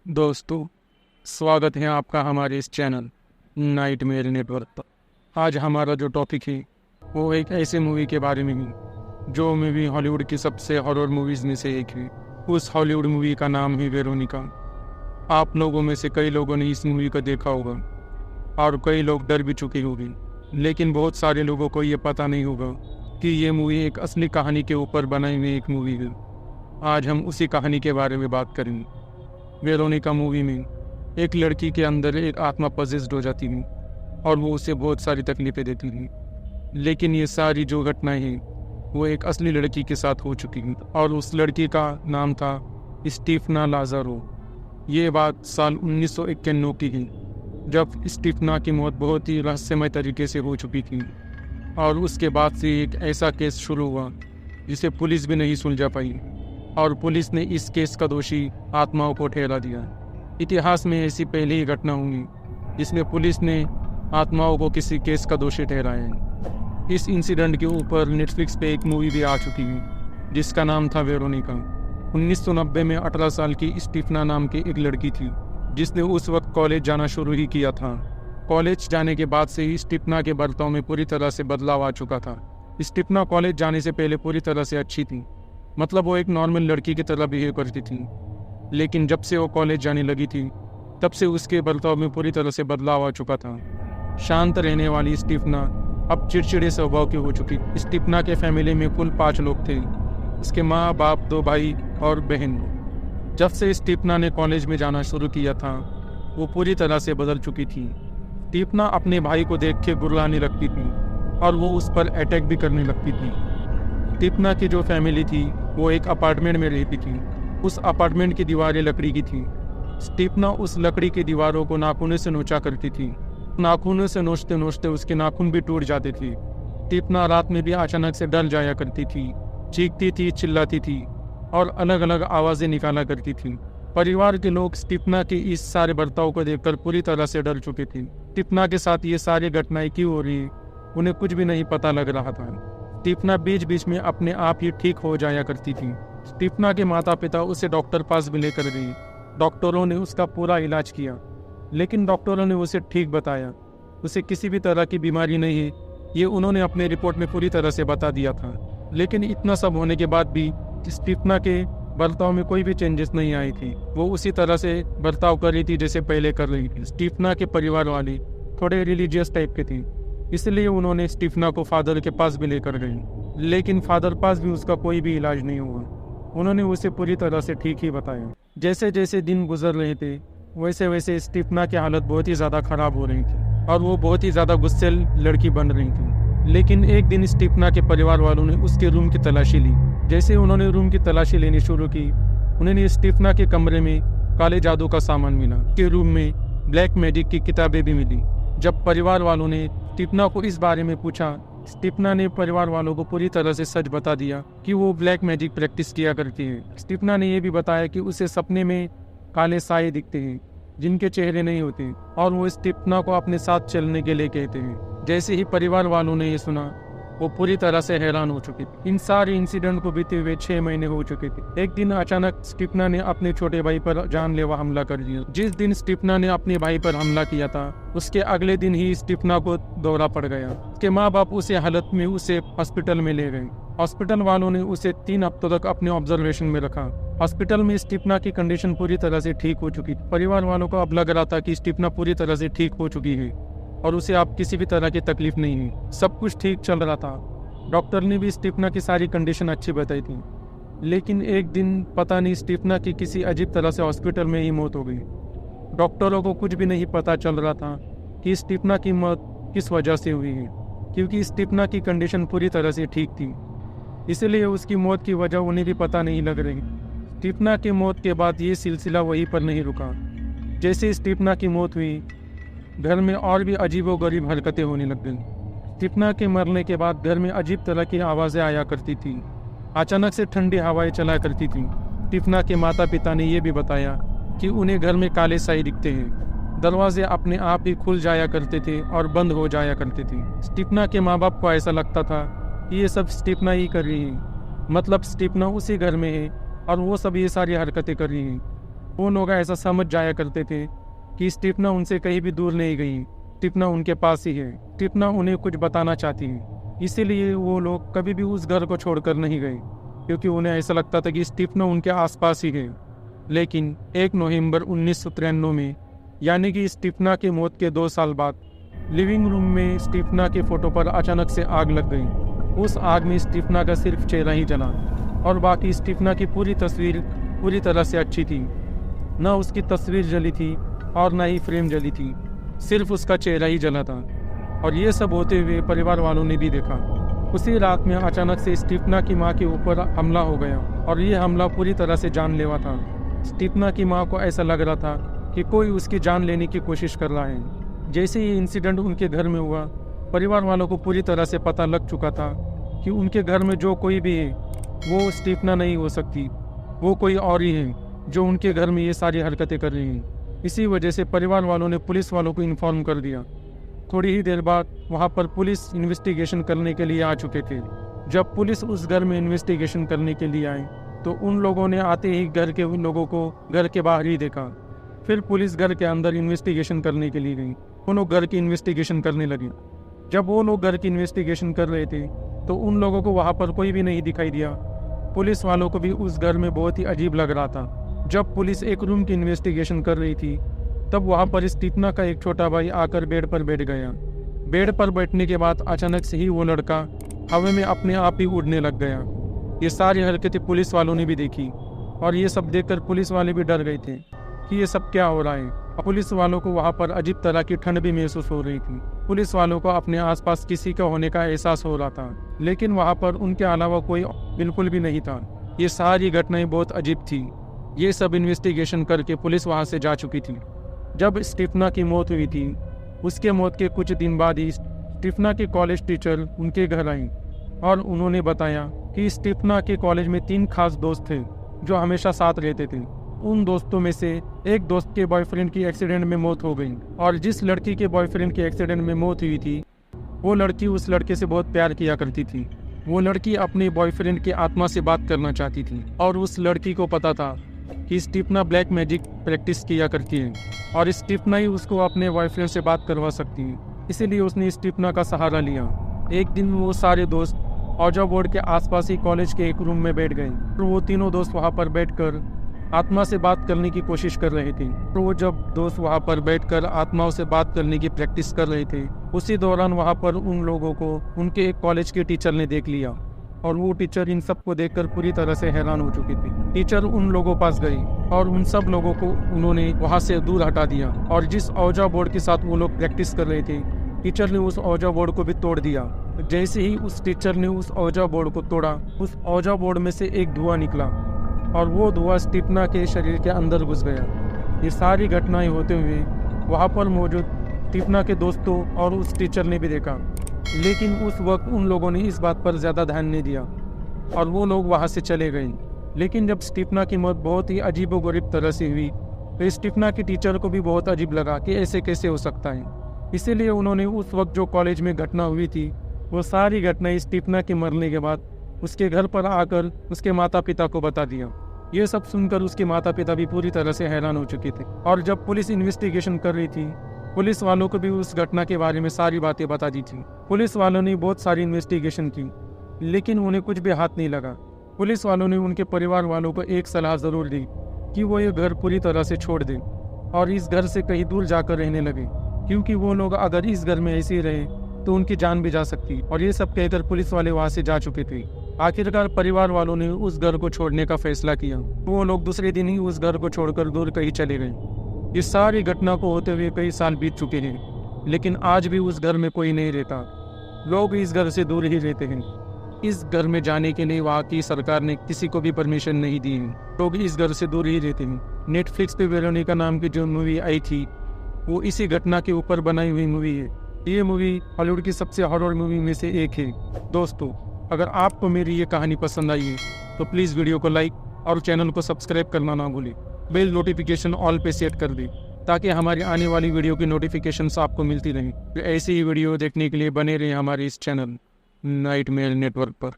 दोस्तों, स्वागत है आपका हमारे इस चैनल नाइटमेयर नेटवर्क पर। आज हमारा जो टॉपिक है वो एक ऐसे मूवी के बारे में है जो मूवी हॉलीवुड की सबसे हॉरर मूवीज़ में से एक है। उस हॉलीवुड मूवी का नाम है वेरोनिका। आप लोगों में से कई लोगों ने इस मूवी को देखा होगा और कई लोग डर भी चुके होंगे, लेकिन बहुत सारे लोगों को ये पता नहीं होगा कि ये मूवी एक असली कहानी के ऊपर बनाई हुई एक मूवी है। आज हम उसी कहानी के बारे में बात करेंगे। वेरोनिका मूवी में एक लड़की के अंदर एक आत्मा पजेस्ड हो जाती है और वो उसे बहुत सारी तकलीफ़ें देती है, लेकिन ये सारी जो घटनाएं हैं वो एक असली लड़की के साथ हो चुकी हैं और उस लड़की का नाम था स्टीफना लाज़ारो। ये बात साल 1991 की है, जब स्टीफना की मौत बहुत ही रहस्यमय तरीके से हो चुकी थी और उसके बाद से एक ऐसा केस शुरू हुआ जिसे पुलिस भी नहीं सुलझा पाई और पुलिस ने इस केस का दोषी आत्माओं को ठहरा दिया। इतिहास में ऐसी पहली ही घटना हुई जिसमें पुलिस ने आत्माओं को किसी केस का दोषी ठहराया है। इस इंसिडेंट के ऊपर नेटफ्लिक्स पे एक मूवी भी आ चुकी है जिसका नाम था वेरोनिका। 1990 में 18 साल की स्टीफना नाम की एक लड़की थी जिसने उस वक्त कॉलेज जाना शुरू ही किया था। कॉलेज जाने के बाद से ही स्टीफना के बर्ताव में पूरी तरह से बदलाव आ चुका था। स्टीफना कॉलेज जाने से पहले पूरी तरह से अच्छी थी, मतलब वो एक नॉर्मल लड़की की तरह बिहेव करती थी, लेकिन जब से वो कॉलेज जाने लगी थी तब से उसके बर्ताव में पूरी तरह से बदलाव आ चुका था। शांत रहने वाली स्टीफना अब चिड़चिड़े स्वभाव की हो चुकी। स्टीफना के फैमिली में कुल 5 लोग थे, उसके माँ बाप, 2 भाई और बहन। जब से स्टीफना ने कॉलेज में जाना शुरू किया था वो पूरी तरह से बदल चुकी थी। स्टीफना अपने भाई को देख के गुर्राने लगती थी और वो उस पर अटैक भी करने लगती थी। स्टीफना की जो फैमिली थी वो एक अपार्टमेंट में रहती थी। उस अपार्टमेंट की दीवारें लकड़ी की थी। स्टीफना उस लकड़ी की दीवारों को नाखूनों से नोचा करती थी। नाखूनों से नोचते नोचते उसके नाखून भी टूट जाते थे। स्टीफना रात में भी अचानक से डर जाया करती थी, चीखती थी, चिल्लाती थी और अलग अलग आवाज़ें निकाला करती थी। परिवार के लोग स्टीफना के इस सारे बर्ताव को देखकर पूरी तरह से डर चुके थे। स्टीफना के साथ ये सारी घटनाएं क्यों हो रही उन्हें कुछ भी नहीं पता लग रहा था। स्टीफना बीच बीच में अपने आप ही ठीक हो जाया करती थी। स्टीफना के माता पिता उसे डॉक्टर पास भी लेकर गए। डॉक्टरों ने उसका पूरा इलाज किया, लेकिन डॉक्टरों ने उसे ठीक बताया। उसे किसी भी तरह की बीमारी नहीं है, ये उन्होंने अपने रिपोर्ट में पूरी तरह से बता दिया था। लेकिन इतना सब होने के बाद भी स्टीफना के बर्ताव में कोई भी चेंजेस नहीं आई थी। वो उसी तरह से बर्ताव कर रही थी जैसे पहले कर रही थी। स्टीफना के परिवार वाले थोड़े रिलीजियस टाइप के थे, इसलिए उन्होंने स्टीफना को फादर के पास भी लेकर गए, लेकिन फादर पास भी उसका कोई भी इलाज नहीं हुआ। उन्होंने उसे पूरी तरह से ठीक ही बताया। जैसे जैसे दिन गुजर रहे थे वैसे वैसे स्टीफना की हालत बहुत ही ज़्यादा ख़राब हो रही थी और वो बहुत ही ज़्यादा गुस्सैल लड़की बन रही थी। लेकिन एक दिन स्टीफना के परिवार वालों ने उसके रूम की तलाशी ली। जैसे उन्होंने रूम की तलाशी लेनी शुरू की, उन्हें स्टीफना के कमरे में काले जादू का सामान मिला। के रूम में ब्लैक मैजिक की किताबें भी मिली। जब परिवार वालों ने स्टीफना को इस बारे में पूछा, स्टीफना ने परिवार वालों को पूरी तरह से सच बता दिया कि वो ब्लैक मैजिक प्रैक्टिस किया करती है। स्टीफना ने यह भी बताया कि उसे सपने में काले साए दिखते हैं जिनके चेहरे नहीं होते और वो स्टीफना को अपने साथ चलने के लिए कहते हैं। जैसे ही परिवार वालों ने ये सुना वो पूरी तरह से हैरान हो चुकी थी। इन सारे इंसिडेंट को बीते हुए 6 महीने हो चुके थे। एक दिन अचानक स्टीफना ने अपने छोटे भाई पर जानलेवा हमला कर दिया। जिस दिन स्टीफना ने अपने भाई पर हमला किया था उसके अगले दिन ही स्टीफना को दौरा पड़ गया। उसके माँ बाप उसे हालत में उसे हॉस्पिटल में ले गए। हॉस्पिटल वालों ने उसे 3 हफ्तों तक अपने ऑब्जर्वेशन में रखा। हॉस्पिटल में स्टीफना की कंडीशन पूरी तरह से ठीक हो चुकी थी। परिवार वालों को अब लग रहा था कि स्टीफना पूरी तरह से ठीक हो चुकी है और उसे अब किसी भी तरह की तकलीफ नहीं है। सब कुछ ठीक चल रहा था। डॉक्टर ने भी स्टीफना की सारी कंडीशन अच्छी बताई थी, लेकिन एक दिन पता नहीं स्टीफना की किसी अजीब तरह से हॉस्पिटल में ही मौत हो गई। डॉक्टरों को कुछ भी नहीं पता चल रहा था कि स्टीफना की मौत किस वजह से हुई है, क्योंकि स्टीफना की कंडीशन पूरी तरह से ठीक थी, इसलिए उसकी मौत की वजह उन्हें भी पता नहीं लग रही। स्टीफना की मौत के बाद ये सिलसिला वहीं पर नहीं रुका। जैसे स्टीफना की मौत हुई घर में और भी अजीबोगरीब हरकतें होने लग गईं। स्टीफना के मरने के बाद घर में अजीब तरह की आवाज़ें आया करती थी। अचानक से ठंडी हवाएं चला करती थी। स्टीफना के माता पिता ने यह भी बताया कि उन्हें घर में काले साए दिखते हैं। दरवाजे अपने आप ही खुल जाया करते थे और बंद हो जाया करते थे। स्टीफना के माँ बाप को ऐसा लगता था कि ये सब स्टीफना ही कर रही है, मतलब स्टीफना उसी घर में है और वो सब ये सारी हरकतें कर रही हैं। वो लोग ऐसा समझ जाया करते थे कि स्टीफना उनसे कहीं भी दूर नहीं गई, स्टीफना उनके पास ही है, स्टीफना उन्हें कुछ बताना चाहती है। इसीलिए वो लोग कभी भी उस घर को छोड़कर नहीं गए, क्योंकि उन्हें ऐसा लगता था कि स्टीफना उनके आसपास ही है। लेकिन 1 नवंबर 1993 में, यानी कि स्टीफना की मौत के 2 साल बाद, लिविंग रूम में स्टीफना के फोटो पर अचानक से आग लग गई। उस आग में स्टीफना का सिर्फ चेहरा ही जला और बाकी स्टीफना की पूरी तस्वीर पूरी तरह से अच्छी थी। न उसकी तस्वीर जली थी और न ही फ्रेम जली थी, सिर्फ उसका चेहरा ही जला था। और ये सब होते हुए परिवार वालों ने भी देखा। उसी रात में अचानक से स्टीफना की मां के ऊपर हमला हो गया और ये हमला पूरी तरह से जानलेवा था। स्टीफना की मां को ऐसा लग रहा था कि कोई उसकी जान लेने की कोशिश कर रहा है। जैसे ही इंसिडेंट उनके घर में हुआ, परिवार वालों को पूरी तरह से पता लग चुका था कि उनके घर में जो कोई भी है वो स्टीफना नहीं हो सकती, वो कोई और ही है जो उनके घर में ये सारी हरकतें कर रही हैं। इसी वजह से परिवार वालों ने पुलिस वालों को इन्फॉर्म कर दिया। थोड़ी ही देर बाद वहाँ पर पुलिस इन्वेस्टिगेशन करने के लिए आ चुके थे। जब पुलिस उस घर में इन्वेस्टिगेशन करने के लिए आई तो उन लोगों ने आते ही घर के उन लोगों को घर के बाहर ही देखा। फिर पुलिस घर के अंदर इन्वेस्टिगेशन करने के लिए गई। वो लोग घर की इन्वेस्टिगेशन करने लगे। जब वो लोग घर की इन्वेस्टिगेशन कर रहे थे तो उन लोगों को वहाँ पर कोई भी नहीं दिखाई दिया। पुलिस वालों को भी उस घर में बहुत ही अजीब लग रहा था। जब पुलिस एक रूम की इन्वेस्टिगेशन कर रही थी तब वहाँ पर स्टीफना का एक छोटा भाई आकर बेड पर बैठ गया। बेड पर बैठने के बाद अचानक से ही वो लड़का हवा में अपने आप ही उड़ने लग गया। ये सारी हरकतें पुलिस वालों ने भी देखी और ये सब देखकर पुलिस वाले भी डर गए थे कि ये सब क्या हो रहा है। पुलिस वालों को वहाँ पर अजीब तरह की ठंड भी महसूस हो रही थी। पुलिस वालों को अपने आसपास किसी का होने का एहसास हो रहा था, लेकिन वहाँ पर उनके अलावा कोई बिल्कुल भी नहीं था। ये सारी घटनाएं बहुत अजीब थी। ये सब इन्वेस्टिगेशन करके पुलिस वहाँ से जा चुकी थी। जब स्टीफना की मौत हुई थी, उसके मौत के कुछ दिन बाद ही स्टीफना के कॉलेज टीचर उनके घर आई और उन्होंने बताया कि स्टीफना के कॉलेज में 3 खास दोस्त थे जो हमेशा साथ रहते थे। उन दोस्तों में से एक दोस्त के बॉयफ्रेंड की एक्सीडेंट में मौत हो गई और जिस लड़की के बॉयफ्रेंड की एक्सीडेंट में मौत हुई थी वो लड़की उस लड़के से बहुत प्यार किया करती थी। वो लड़की अपने बॉयफ्रेंड की आत्मा से बात करना चाहती थी और उस लड़की को पता था कि स्टीफना ब्लैक मैजिक प्रैक्टिस किया करती है और स्टीफना ही उसको अपने बॉयफ्रेंड से बात करवा सकती है। इसीलिए उसने स्टीफना का सहारा लिया। एक दिन वो सारे दोस्त औजा बोर्ड के आसपास ही कॉलेज के एक रूम में बैठ गए और वो तीनों दोस्त वहाँ पर बैठकर आत्मा से बात करने की कोशिश कर रहे थे। तो वो जब दोस्त वहाँ पर बैठकर आत्माओं से बात करने की प्रैक्टिस कर रहे थे, उसी दौरान वहाँ पर उन लोगों को उनके एक कॉलेज के टीचर ने देख लिया और वो टीचर इन सबको देखकर पूरी तरह से हैरान हो चुकी थी। टीचर उन लोगों पास गई और उन सब लोगों को उन्होंने वहाँ से दूर हटा दिया और जिस औजा बोर्ड के साथ वो लोग प्रैक्टिस कर रहे थे, टीचर ने उस औजा बोर्ड को भी तोड़ दिया। जैसे ही उस टीचर ने उस औजा बोर्ड को तोड़ा, उस औजा बोर्ड में से एक धुआं निकला और वो धुआं स्टीफना के शरीर के अंदर घुस गया। ये सारी घटनाएं होते हुए वहाँ पर मौजूद स्टीफना के दोस्तों और उस टीचर ने भी देखा, लेकिन उस वक्त उन लोगों ने इस बात पर ज़्यादा ध्यान नहीं दिया और वो लोग वहाँ से चले गए। लेकिन जब स्टीफना की मौत बहुत ही अजीबोगरीब तरह से हुई तो स्टीफना के टीचर को भी बहुत अजीब लगा कि ऐसे कैसे हो सकता है। इसीलिए उन्होंने उस वक्त जो कॉलेज में घटना हुई थी वो सारी घटनाएं स्टीफना के मरने के बाद उसके घर पर आकर उसके माता पिता को बता दिया। ये सब सुनकर उसके माता पिता भी पूरी तरह से हैरान हो चुके थे और जब पुलिस इन्वेस्टिगेशन कर रही थी, पुलिस वालों को भी उस घटना के बारे में सारी बातें बता दी थी। पुलिस वालों ने बहुत सारी इन्वेस्टिगेशन की, लेकिन उन्हें कुछ भी हाथ नहीं लगा। पुलिस वालों ने उनके परिवार वालों को एक सलाह ज़रूर दी कि वो ये घर पूरी तरह से छोड़ दें और इस घर से कहीं दूर जाकर रहने लगे, क्योंकि वो लोग अगर इस घर में ऐसे ही रहे तो उनकी जान भी जा सकती। और ये सब कहकर पुलिस वाले वहाँ से जा चुके थे। आखिरकार परिवार वालों ने उस घर को छोड़ने का फैसला किया। वो लोग दूसरे दिन ही उस घर को छोड़कर दूर कहीं चले गए। इस सारी घटना को होते हुए कई साल बीत चुके हैं, लेकिन आज भी उस घर में कोई नहीं रहता। लोग इस घर से दूर ही रहते हैं। इस घर में जाने के लिए वहाँ की सरकार ने किसी को भी परमिशन नहीं दी है। लोग इस घर से दूर ही रहते हैं। नेटफ्लिक्स पे वेरोनिका नाम की जो मूवी आई थी वो इसी घटना के ऊपर बनाई हुई मूवी है। ये मूवी हॉलीवुड की सबसे हॉरर मूवी में से एक है। दोस्तों, अगर आपको मेरी ये कहानी पसंद आई है तो प्लीज़ वीडियो को लाइक और चैनल को सब्सक्राइब करना ना भूलें। बेल नोटिफिकेशन ऑल पे सेट कर दें ताकि हमारी आने वाली वीडियो की नोटिफिकेशंस आपको मिलती रहें। ऐसी ही वीडियो देखने के लिए बने रहें हमारे इस चैनल नाइटमेयर नेटवर्क पर।